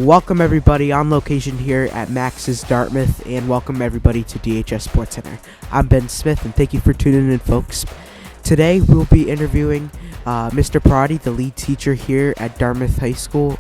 Welcome everybody on location here at Max's Dartmouth, and welcome everybody to DHS SportsCenter. I'm Ben Smith, and thank you for tuning in, folks. Today we'll be interviewing Mr. Parati, the lead teacher here at Dartmouth High School,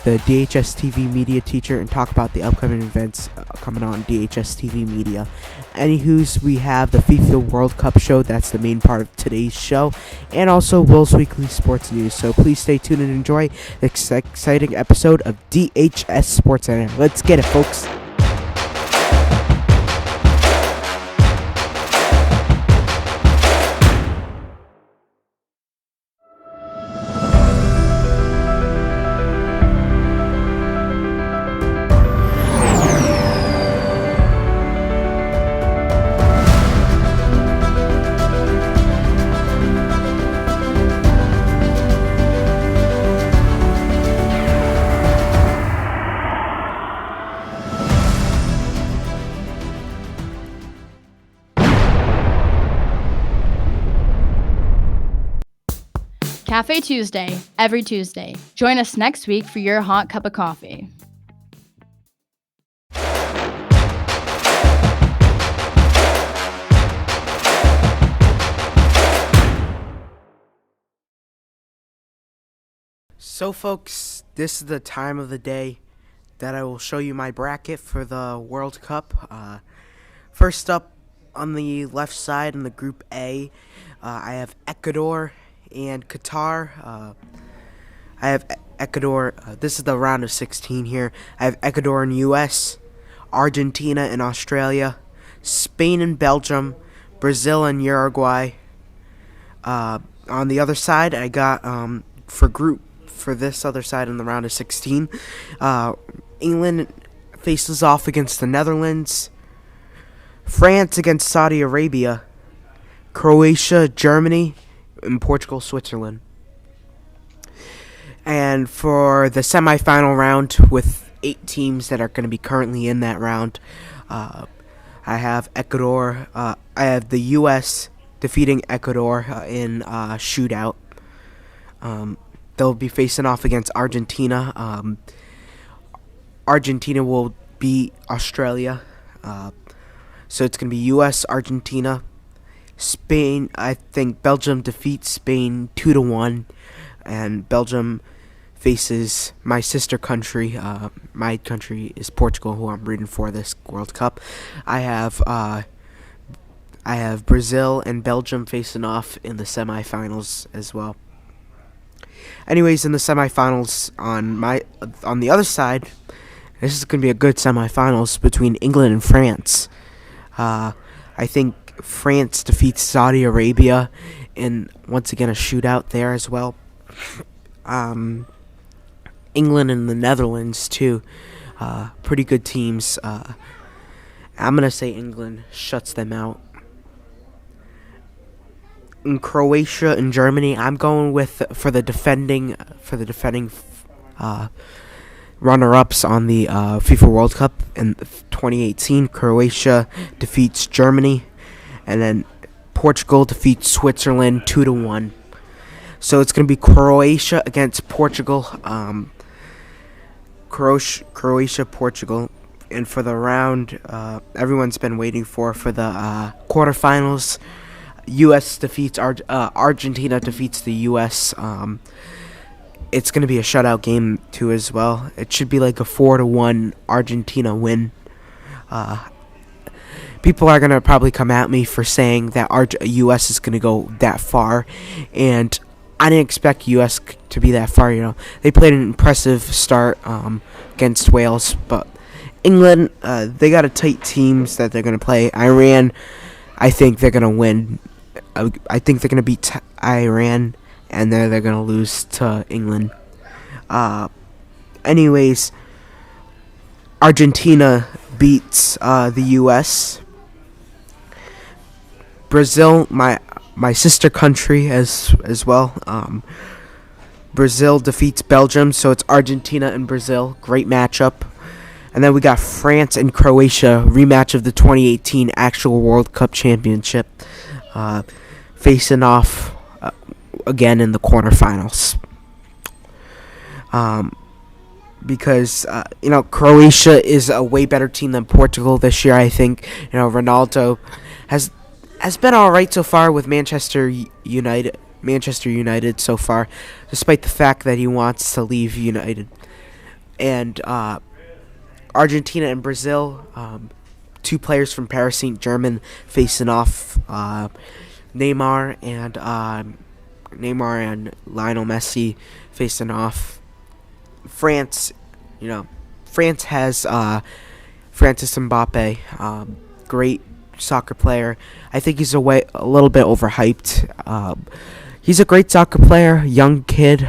the DHS TV media teacher, and talk about the upcoming events coming on DHS TV media. Anywho's, we have the FIFA World Cup show. That's the main part of today's show, and also Will's Weekly Sports News. So please stay tuned and enjoy this exciting episode of DHS SportsCenter. Let's get it, folks. Cafe Tuesday, every Tuesday. Join us next week for your hot cup of coffee. So folks, this is the time of the day that I will show you my bracket for the World Cup. First up on the left side in the Group A, I have Ecuador and Qatar. I have Ecuador. This is the round of 16 here. I have Ecuador and US, Argentina and Australia, Spain and Belgium, Brazil and Uruguay. On the other side, I got for this other side in the round of 16, England faces off against the Netherlands, France against Saudi Arabia, Croatia, Germany, and Portugal, Switzerland. And for the semifinal round, with 8 teams that are going to be currently in that round, I have Ecuador. I have the U.S. defeating Ecuador in a shootout. They'll be facing off against Argentina. Argentina will beat Australia. So it's going to be U.S., Argentina. Spain, I think Belgium defeats Spain 2-1, and Belgium faces my sister country. My country is Portugal, who I'm rooting for this World Cup. I have Brazil and Belgium facing off in the semifinals as well. Anyways, in the semifinals on the other side, this is going to be a good semifinals between England and France. I think France defeats Saudi Arabia in, once again, a shootout there as well. England and the Netherlands, too. Pretty good teams. I'm going to say England shuts them out. In Croatia and Germany, I'm going with for the defending runner-ups on the FIFA World Cup in 2018. Croatia defeats Germany. And then Portugal defeats Switzerland 2-1. So it's going to be Croatia against Portugal. Croatia, Portugal. And for the round, everyone's been waiting for the quarterfinals, U.S. defeats Argentina defeats the U.S. It's going to be a shutout game too as well. It should be like a 4-1 Argentina win. People are going to probably come at me for saying that U.S. is going to go that far, and I didn't expect U.S. to be that far. They played an impressive start against Wales, but England, they got a tight teams that they're going to play. Iran, I think they're going to win. I think they're going to beat Iran, and then they're going to lose to England. Anyways, Argentina beats the U.S. Brazil, my sister country as well. Brazil defeats Belgium, so it's Argentina and Brazil. Great matchup. And then we got France and Croatia, rematch of the 2018 actual World Cup Championship, uh, facing off again in the quarterfinals. Because Croatia is a way better team than Portugal this year. I think Ronaldo has been all right so far with Manchester United so far, despite the fact that he wants to leave United. And Argentina and Brazil, two players from Paris Saint-Germain facing off. Neymar and Lionel Messi facing off. France, France has Francis Mbappe, great soccer player. I think he's a little bit overhyped. He's a great soccer player, young kid.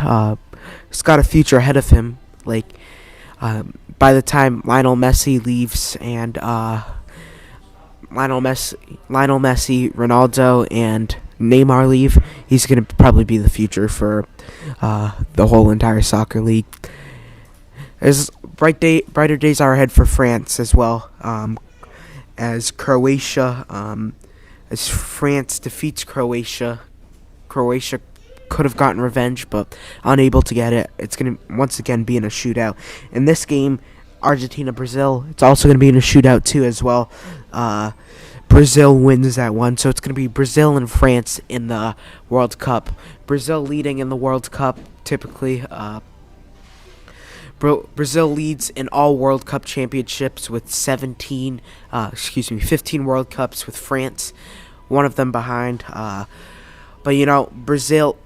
He's got a future ahead of him. By the time Lionel Messi leaves and Lionel Messi, Ronaldo, and Neymar leave, he's going to probably be the future for the whole entire soccer league. There's brighter days are ahead for France as well, as France defeats Croatia. Croatia could have gotten revenge, but unable to get it. It's going to once again be in a shootout. In this game, Argentina-Brazil, it's also going to be in a shootout too as well. Brazil wins that one, so it's going to be Brazil and France in the World Cup. Brazil leading in the World Cup typically. Brazil leads in all World Cup championships with 15 World Cups with France, one of them behind. But Brazil,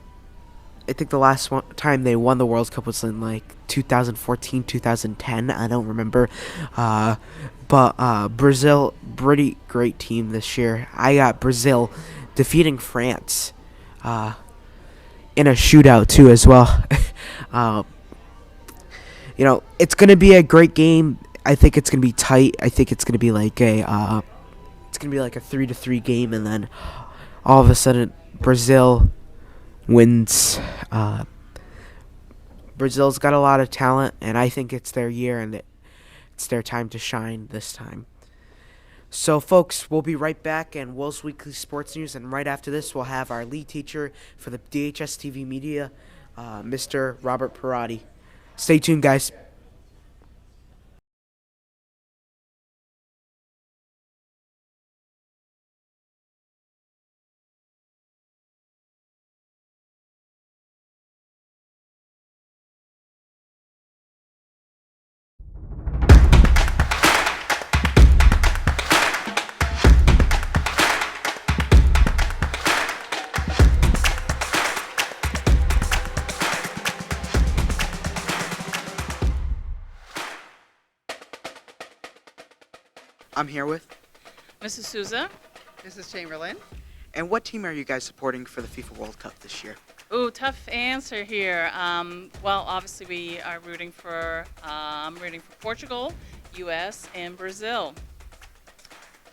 I think the last time they won the World Cup was in 2014, 2010. I don't remember. But Brazil, pretty great team this year. I got Brazil defeating France in a shootout too as well. It's going to be a great game. I think it's going to be tight. I think it's going to be like a 3-3 game, and then all of a sudden Brazil wins. Brazil's got a lot of talent, and I think it's their year, and it's their time to shine this time. So, folks, we'll be right back in Will's Weekly Sports News, and right after this, we'll have our lead teacher for the DHS TV media, Mr. Robert Perotti. Stay tuned, guys. I'm here with Mrs. Souza. Mrs. Chamberlain. And what team are you guys supporting for the FIFA World Cup this year? Ooh, tough answer here. Well, obviously we are rooting for. I'm rooting for Portugal, U.S., and Brazil.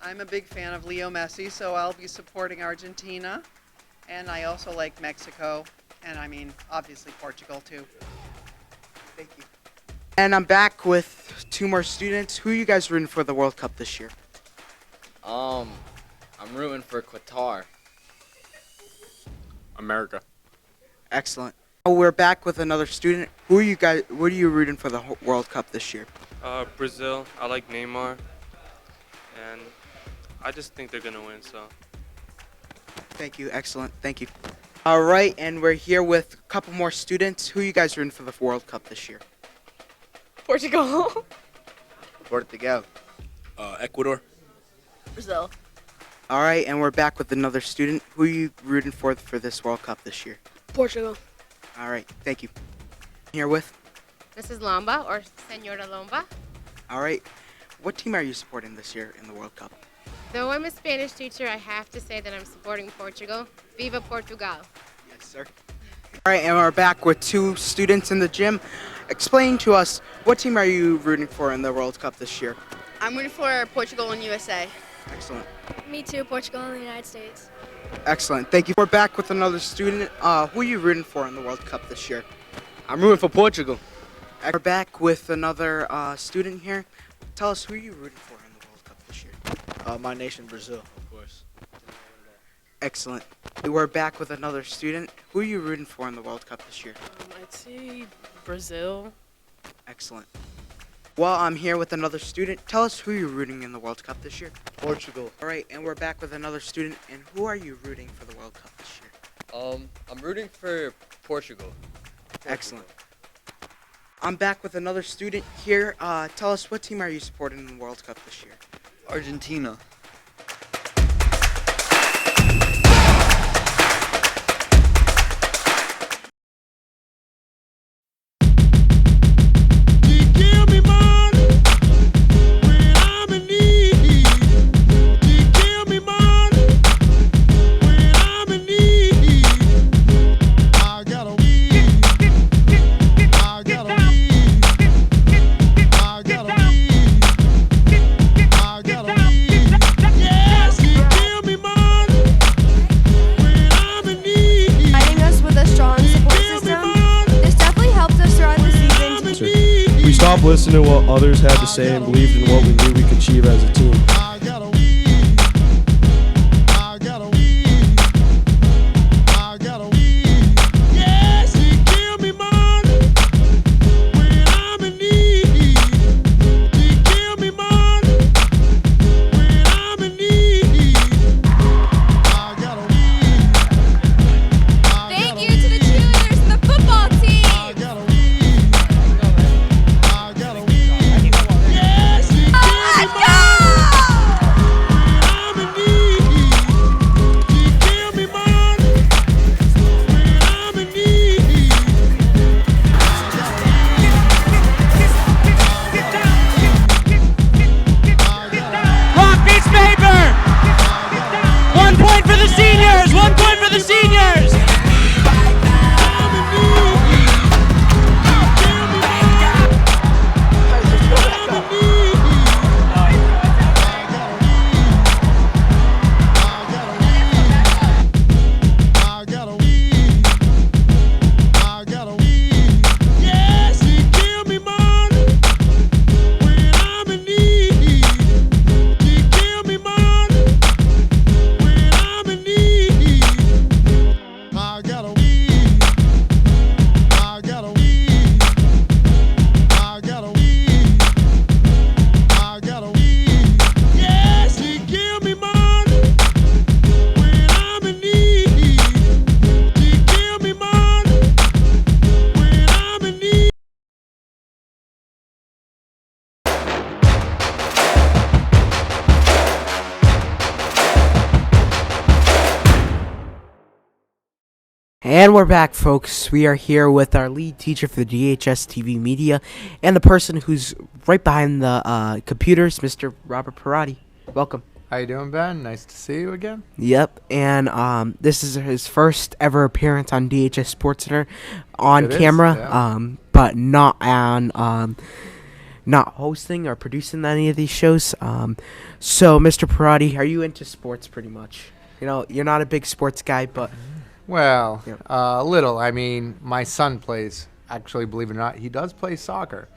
I'm a big fan of Leo Messi, so I'll be supporting Argentina. And I also like Mexico, and obviously Portugal too. Thank you. And I'm back with two more students. Who are you guys rooting for the World Cup this year? I'm rooting for Qatar. America. Excellent. We're back with another student. Who are you rooting for the World Cup this year? Brazil. I like Neymar. And I just think they're going to win, so. Thank you. Excellent. Thank you. All right, and we're here with a couple more students. Who are you guys rooting for the World Cup this year? Portugal. Portugal. Ecuador. Brazil. All right, and we're back with another student. Who are you rooting for this World Cup this year? Portugal. All right, thank you. Here with? Mrs. Lomba or Senora Lomba. All right. What team are you supporting this year in the World Cup? Though I'm a Spanish teacher, I have to say that I'm supporting Portugal. Viva Portugal. Yes, sir. All right, and we're back with two students in the gym. Explain to us, what team are you rooting for in the World Cup this year? I'm rooting for Portugal and USA. Excellent. Me too, Portugal and the United States. Excellent. Thank you. We're back with another student. Who are you rooting for in the World Cup this year? I'm rooting for Portugal. We're back with another student here. Tell us who you're rooting for in the World Cup this year. My nation, Brazil, of course. Excellent. We're back with another student. Who are you rooting for in the World Cup this year? I'd say Brazil. Excellent. Well, I'm here with another student. Tell us who you're rooting in the World Cup this year. Portugal. All right, and we're back with another student. And who are you rooting for the World Cup this year? I'm rooting for Portugal. Excellent. I'm back with another student here. Tell us, what team are you supporting in the World Cup this year? Argentina. Stopped listening to what others had to say and believed in what we knew we could achieve as a team. And we're back, folks. We are here with our lead teacher for the DHS TV media and the person who's right behind the computers, Mr. Robert Perotti. Welcome. How you doing, Ben? Nice to see you again. Yep, and this is his first ever appearance on DHS SportsCenter on camera, but not on not hosting or producing any of these shows. So, Mr. Perotti, are you into sports pretty much? You know, you're not a big sports guy, but... Well, a little. I mean, my son plays, actually, believe it or not, he does play soccer.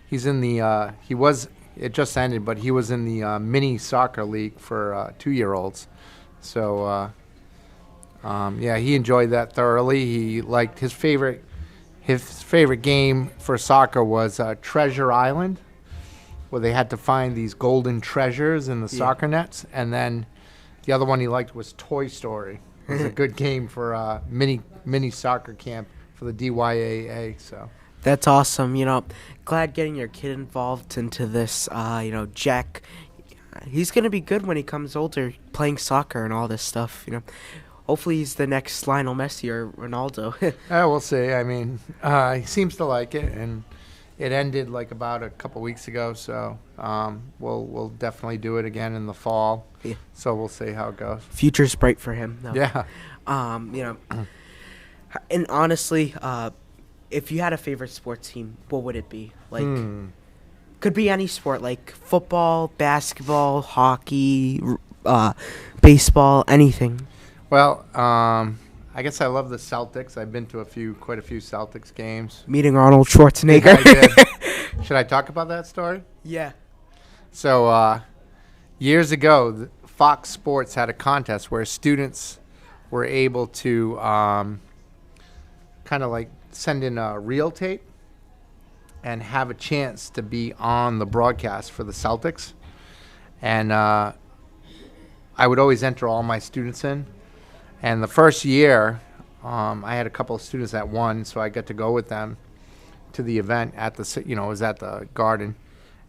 He's in the, it just ended, but he was in the mini soccer league for 2-year-olds. So, yeah, he enjoyed that thoroughly. He liked his favorite game for soccer was Treasure Island, where they had to find these golden treasures in the soccer nets. And then the other one he liked was Toy Story. It was a good game for mini soccer camp for the DYAA. So that's awesome. You know, glad getting your kid involved into this. You know, Jack, he's gonna be good when he comes older, playing soccer and all this stuff. You know, hopefully he's the next Lionel Messi or Ronaldo. We'll see. I mean, he seems to like it, and it ended like about a couple weeks ago. So we'll definitely do it again in the fall. Yeah. So we'll see how it goes. Future's bright for him, though. Yeah. You know, and honestly, if you had a favorite sports team, what would it be? Like, could be any sport, like football, basketball, hockey, baseball, anything. Well, I I guess I love the Celtics. I've been to quite a few Celtics games. Meeting Arnold Schwarzenegger. Yeah, I did. Should I talk about that story? Yeah. So years ago, Fox Sports had a contest where students were able to kind of like send in a reel tape and have a chance to be on the broadcast for the Celtics. And I would always enter all my students in. And the first year, I had a couple of students that won, so I got to go with them to the event at the, it was at the Garden.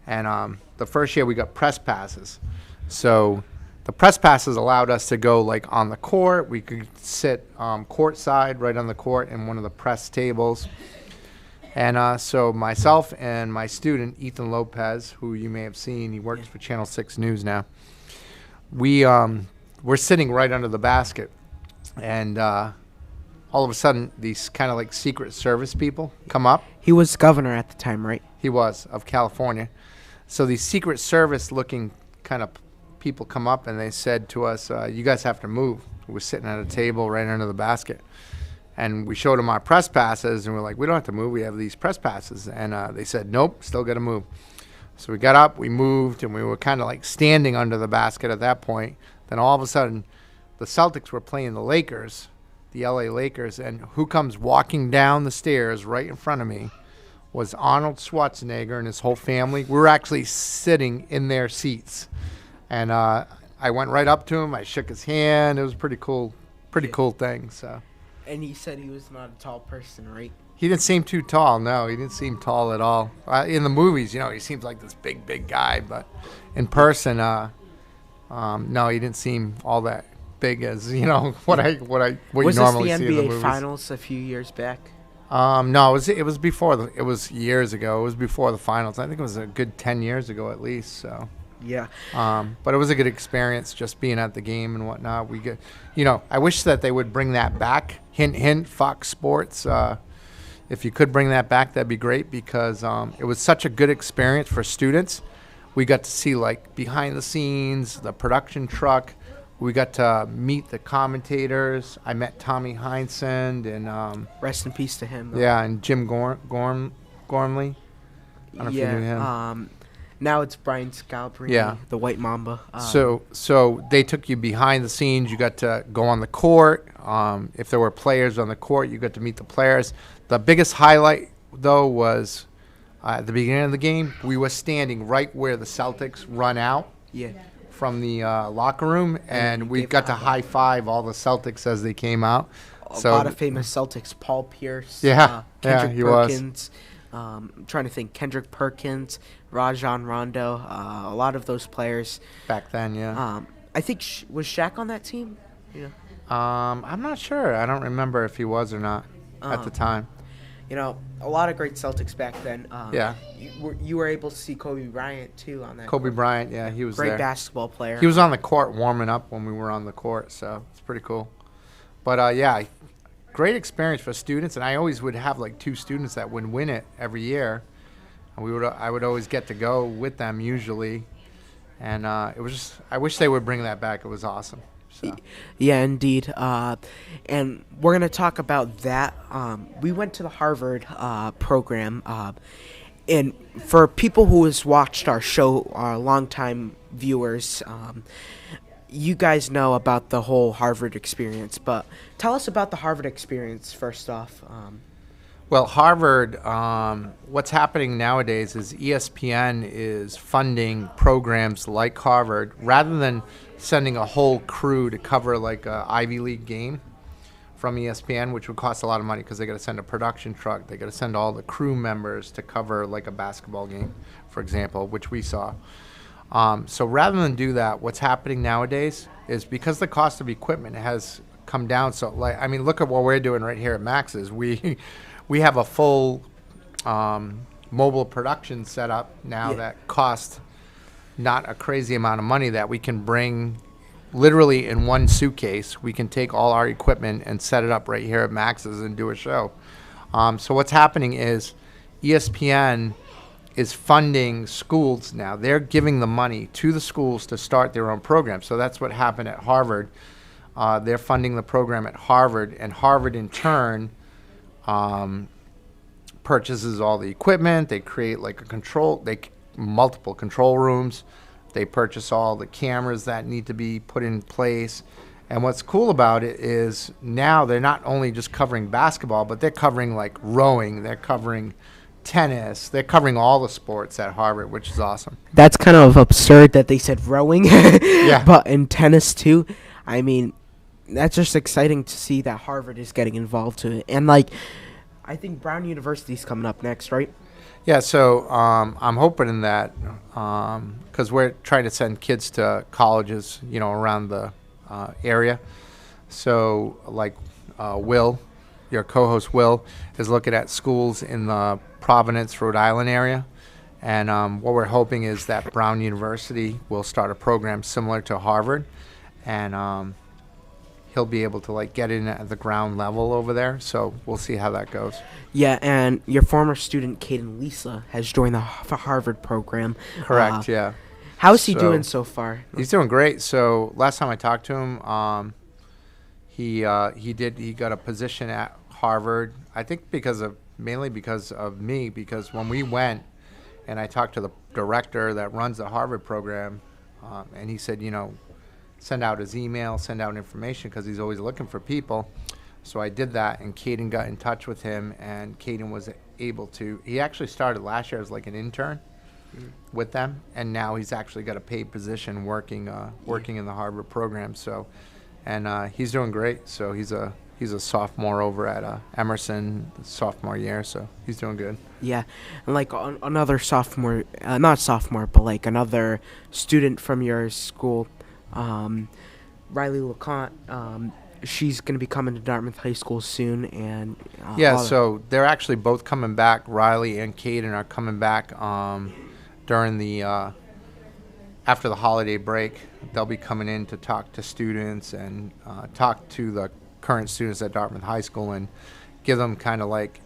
And the first year we got press passes. So the press passes allowed us to go like on the court. We could sit courtside right on the court in one of the press tables. And so myself and my student, Ethan Lopez, who you may have seen, he works for Channel 6 News now, we're sitting right under the basket. And all of a sudden, these kind of like Secret Service people come up. He was governor at the time, right? He was, of California. So these Secret Service looking kind of people come up and they said to us, you guys have to move. We're sitting at a table right under the basket. And we showed them our press passes and we're like, we don't have to move. We have these press passes. And they said, nope, still got to move. So we got up, we moved, and we were kind of like standing under the basket at that point. Then all of a sudden, the Celtics were playing the Lakers, the LA Lakers, and who comes walking down the stairs right in front of me was Arnold Schwarzenegger and his whole family. We were actually sitting in their seats. And I went right up to him. I shook his hand. It was pretty cool thing. So. And he said he was not a tall person, right? He didn't seem too tall. No, he didn't seem tall at all. In the movies, he seems like this big guy. But in person, no, he didn't seem all that big as what you normally see in the movies. Was this the NBA Finals a few years back? No, it was before it was years ago. It was before the finals. I think it was a good 10 years ago at least. So yeah. But it was a good experience just being at the game and whatnot. We get, I wish that they would bring that back. Hint, hint. Fox Sports. If you could bring that back, that'd be great because it was such a good experience for students. We got to see like behind the scenes, the production truck. We got to meet the commentators. I met Tommy Heinsohn and rest in peace to him. Yeah, and Jim Gormley. I don't know if you knew him. Now it's Brian Scalabrine, yeah, the White Mamba. So they took you behind the scenes. You got to go on the court. If there were players on the court, you got to meet the players. The biggest highlight, though, was at the beginning of the game, we were standing right where the Celtics run out. Yeah. From the locker room, and we got to high five all the Celtics as they came out. A lot of famous Celtics: Paul Pierce, Kendrick Perkins. I'm trying to think: Kendrick Perkins, Rajon Rondo. A lot of those players back then. Yeah. I think was Shaq on that team? I'm not sure. I don't remember if he was or not at the time. A lot of great Celtics back then. Yeah. You were able to see Kobe Bryant, too, on that Kobe court. Bryant, yeah, he was great there. Basketball player. He was on the court warming up when we were on the court, so it's pretty cool. But, yeah, great experience for students, and I always would have, like, 2 students that would win it every year. And I would always get to go with them usually. And it was just – I wish they would bring that back. It was awesome. So. Yeah, indeed. And we're going to talk about that. We went to the Harvard program. And for people who has watched our show, our longtime viewers, you guys know about the whole Harvard experience. But tell us about the Harvard experience first off. Well, Harvard, what's happening nowadays is ESPN is funding programs like Harvard rather than sending a whole crew to cover like a Ivy League game from ESPN, which would cost a lot of money because they got to send a production truck. They got to send all the crew members to cover like a basketball game, for example, which we saw. So rather than do that, what's happening nowadays is because the cost of equipment has come down. So look at what we're doing right here at Max's. We have a full mobile production setup now that costs not a crazy amount of money that we can bring literally in one suitcase. We can take all our equipment and set it up right here at Max's and do a show. So what's happening is ESPN is funding schools now. They're giving the money to the schools to start their own programs. So that's what happened at Harvard. They're funding the program at Harvard, and Harvard in turn purchases all the equipment. They create like multiple control rooms. They purchase all the cameras that need to be put in place. And what's cool about it is now they're not only just covering basketball, but they're covering like rowing, they're covering tennis, they're covering all the sports at Harvard, which is awesome. That's kind of absurd that they said rowing, Yeah. but in tennis too. I mean, that's just exciting to see that Harvard is getting involved to it. And like, I think Brown University's coming up next, right? Yeah, so I'm hoping in that because we're trying to send kids to colleges, around the area. So like Will, your co-host Will, is looking at schools in the Providence, Rhode Island area. And what we're hoping is that Brown University will start a program similar to Harvard. And he'll be able to like get in at the ground level over there. So we'll see how that goes. Yeah, and your former student, Caden Lisa, has joined the Harvard program. Correct, yeah. How's he doing so far? He's doing great. So last time I talked to him, he got a position at Harvard. I think mainly because of me, because when we went and I talked to the director that runs the Harvard program, and he said, send out his email, send out information because he's always looking for people. So I did that, and Caden got in touch with him, and Caden was able to. He actually started last year as like an intern with them, and now he's actually got a paid position working in the Harvard program. So, and he's doing great. So he's a sophomore over at Emerson, sophomore year. So he's doing good. Yeah, and like another sophomore, not sophomore, but like another student from your school, Riley LeConte. She's going to be coming to Dartmouth High School soon, and so they're actually both coming back. Riley and Caden are coming back during the after the holiday break. They'll be coming in to talk to students and talk to the current students at Dartmouth High School and give them kind of like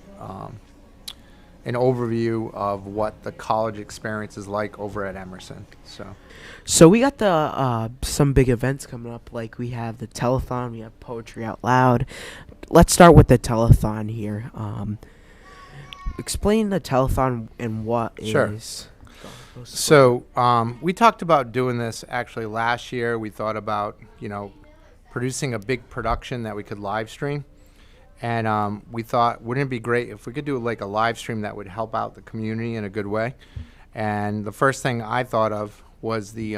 an overview of what the college experience is like over at Emerson. So we got the some big events coming up. Like we have the telethon, we have Poetry Out Loud. Let's start with the telethon here. Explain the telethon and what Sure. is. So we talked about doing this actually last year. We thought about producing a big production that we could live stream. And we thought, wouldn't it be great if we could do like a live stream that would help out the community in a good way? And the first thing I thought of was the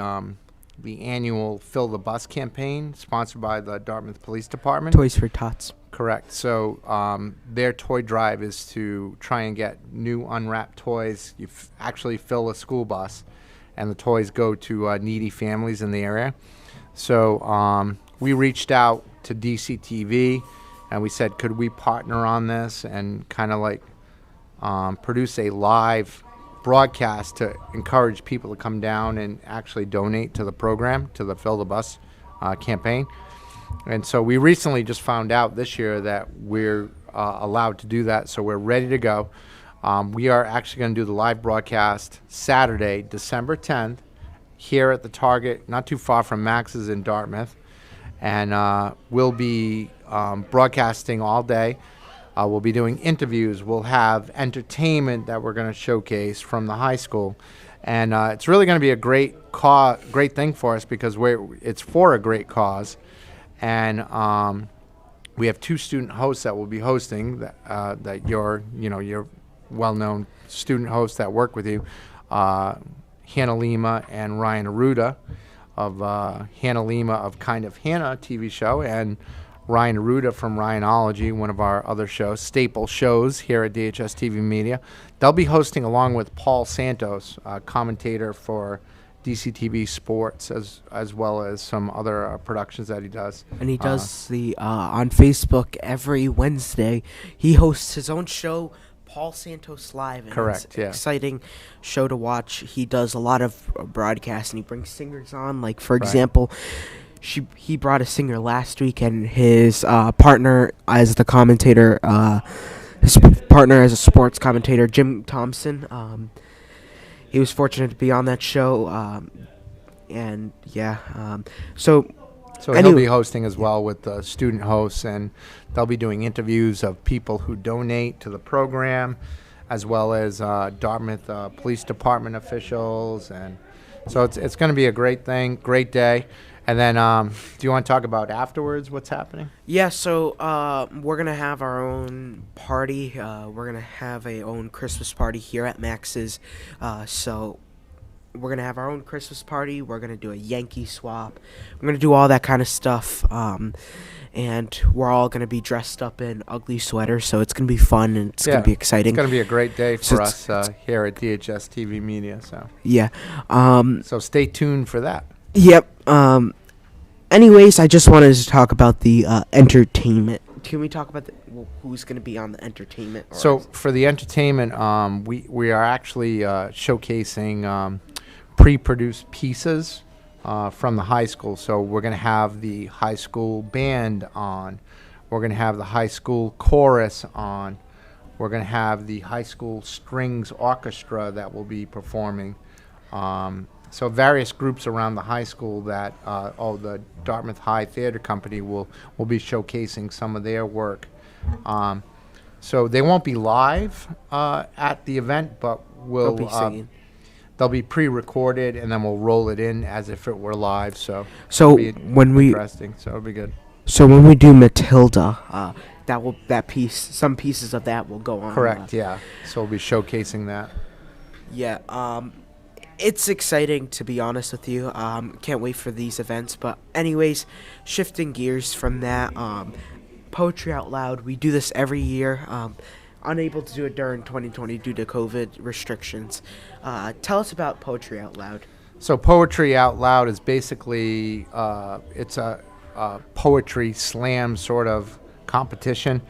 annual Fill the Bus campaign sponsored by the Dartmouth Police Department. Toys for Tots. Correct. So their toy drive is to try and get new unwrapped toys. You actually fill a school bus, and the toys go to needy families in the area. So we reached out to DCTV, and we said, could we partner on this and kind of like produce a live broadcast to encourage people to come down and actually donate to the program, to the Fill the Bus campaign. And so we recently just found out this year that we're allowed to do that, so we're ready to go. We are actually going to do the live broadcast Saturday, December 10th, here at the Target, not too far from Max's in Dartmouth. And we'll be broadcasting all day. We'll be doing interviews. We'll have entertainment that we're going to showcase from the high school. And it's really going to be a great thing for us because it's for a great cause. And we have two student hosts that will be hosting that your well-known student hosts that work with you, Hannah Lima and Ryan Aruda of Hannah Lima of Kind of Hannah TV show, and Ryan Aruda from Ryanology, one of our other shows, staple shows here at DHS TV Media. They'll be hosting along with Paul Santos, commentator for DCTV Sports, as well as some other productions that he does. And he does on Facebook every Wednesday. He hosts his own show, Paul Santos Live. And Correct, it's yeah. Exciting show to watch. He does a lot of broadcasts, and he brings singers on. Like, for example, he brought a singer last week, and his partner as the commentator, his partner as a sports commentator, Jim Thompson. He was fortunate to be on that show, so So he'll be hosting as well with the student hosts, and they'll be doing interviews of people who donate to the program, as well as Dartmouth Police Department officials, and so it's going to be a great thing, great day. And then, do you want to talk about afterwards what's happening? Yeah, so we're going to have our own party. We're going to have a own Christmas party here at Max's. So we're going to have our own Christmas party. We're going to do a Yankee swap. We're going to do all that kind of stuff. And we're all going to be dressed up in ugly sweaters, so it's going to be fun and it's going to be exciting. It's going to be a great day for us here at DHS TV Media. So yeah. So stay tuned for that. Yep. Anyways, I just wanted to talk about the entertainment. Can we talk about who's going to be on the entertainment? So for the entertainment, we are actually showcasing pre-produced pieces from the high school. So we're going to have the high school band on. We're going to have the high school chorus on. We're going to have the high school strings orchestra that will be performing. So various groups around the high school that, the Dartmouth High Theater Company will be showcasing some of their work. So they won't be live at the event, but they'll be singing. They'll be pre-recorded, and then we'll roll it in as if it were live. So interesting. So it'll be good. So when we do Matilda, some pieces of that will go on. Correct. Yeah. So we'll be showcasing that. Yeah. It's exciting, to be honest with you. Can't wait for these events. But anyways, shifting gears from that, Poetry Out Loud. We do this every year. Unable to do it during 2020 due to COVID restrictions. Tell us about Poetry Out Loud. So Poetry Out Loud is basically it's a poetry slam sort of competition,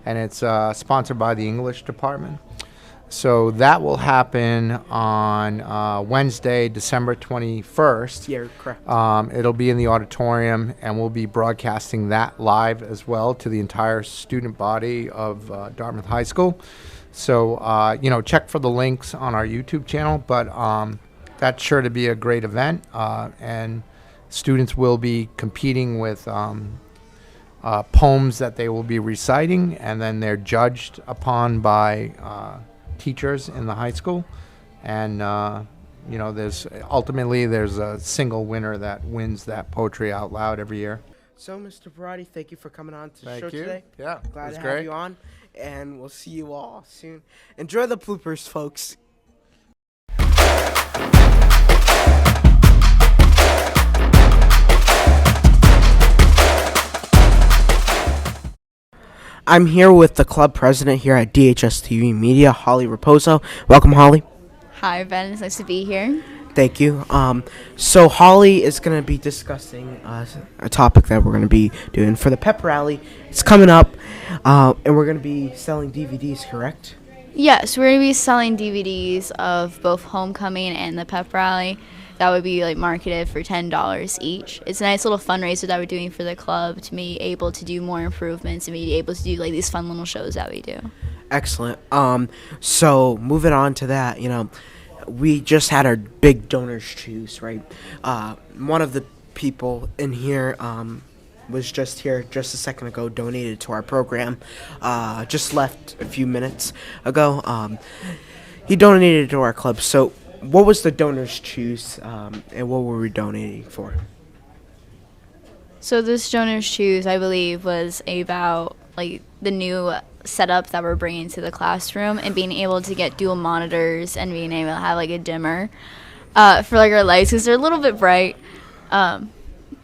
and it's sponsored by the English department. So that will happen on Wednesday, December 21st. Yeah, correct. It'll be in the auditorium, and we'll be broadcasting that live as well to the entire student body of Dartmouth High School. So, check for the links on our YouTube channel, but that's sure to be a great event, and students will be competing with poems that they will be reciting, and then they're judged upon by teachers in the high school, and there's a single winner that wins that Poetry Out Loud every year. So, Mr. Parati, thank you for coming on to the show you. today. Yeah, glad to great. have you on, and we'll see you all soon. Enjoy the bloopers, folks. I'm here with the club president here at DHS TV Media, Holly Raposo. Welcome, Holly. Hi, Ben. It's nice to be here. Thank you. So Holly is going to be discussing a topic that we're going to be doing for the pep rally. It's coming up, and we're going to be selling DVDs, correct? Yes, we're going to be selling DVDs of both Homecoming and the pep rally. That would be marketed for $10 each. It's a nice little fundraiser that we're doing for the club to be able to do more improvements and be able to do these fun little shows that we do. Excellent. So moving on to that, we just had our big donors choose, right? One of the people in here was just here just a second ago, donated to our program. Just left a few minutes ago. He donated to our club. So what was the donors choose, and what were we donating for? So this donors choose, I believe, was about the new setup that we're bringing to the classroom and being able to get dual monitors and being able to have a dimmer for our lights because they're a little bit bright. But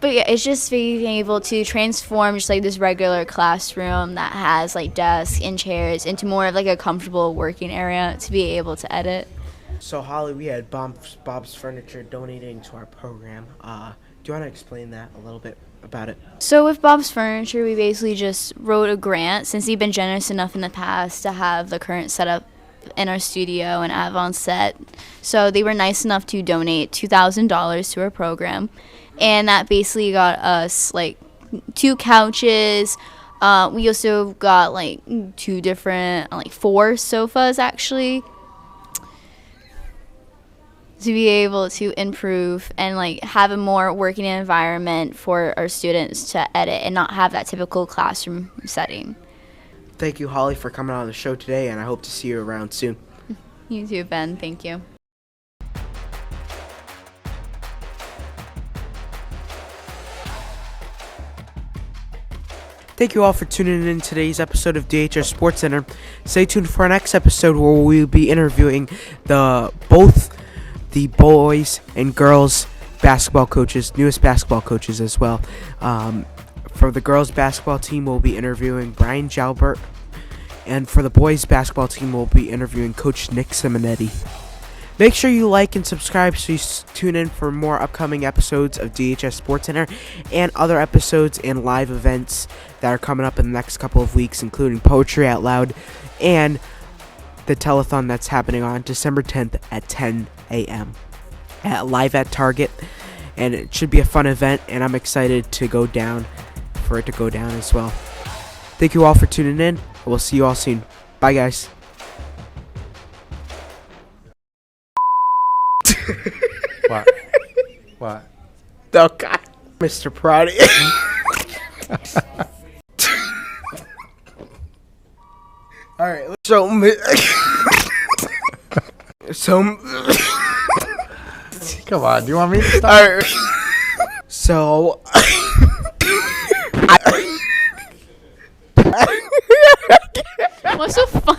yeah, it's just being able to transform just this regular classroom that has desks and chairs into more of a comfortable working area to be able to edit. So Holly, we had Bob's Furniture donating to our program. Do you want to explain that a little bit about it? So with Bob's Furniture, we basically just wrote a grant since they've been generous enough in the past to have the current setup in our studio and have on set. So they were nice enough to donate $2,000 to our program, and that basically got us 2 couches. We also got 2 different 4 sofas actually. to be able to improve and like have a more working environment for our students to edit and not have that typical classroom setting. Thank you, Holly, for coming on the show today, and I hope to see you around soon. You too, Ben. Thank you. Thank you all for tuning in to today's episode of DHS SportsCenter. Stay tuned for our next episode where we'll be interviewing both the boys and girls basketball coaches, newest basketball coaches as well. For the girls basketball team, we'll be interviewing Brian Jalbert, and for the boys basketball team, we'll be interviewing Coach Nick Simonetti. Make sure you like and subscribe so you tune in for more upcoming episodes of DHS SportsCenter and other episodes and live events that are coming up in the next couple of weeks, including Poetry Out Loud and the telethon that's happening on December 10th at 10 a.m. Live at Target. And it should be a fun event, and I'm excited to go down for it to go down as well. Thank you all for tuning in. We'll see you all soon. Bye, guys. What? What? Oh, God. Mr. Proddy. All right. Come on, do you want me to stop? All right. So. What's so funny?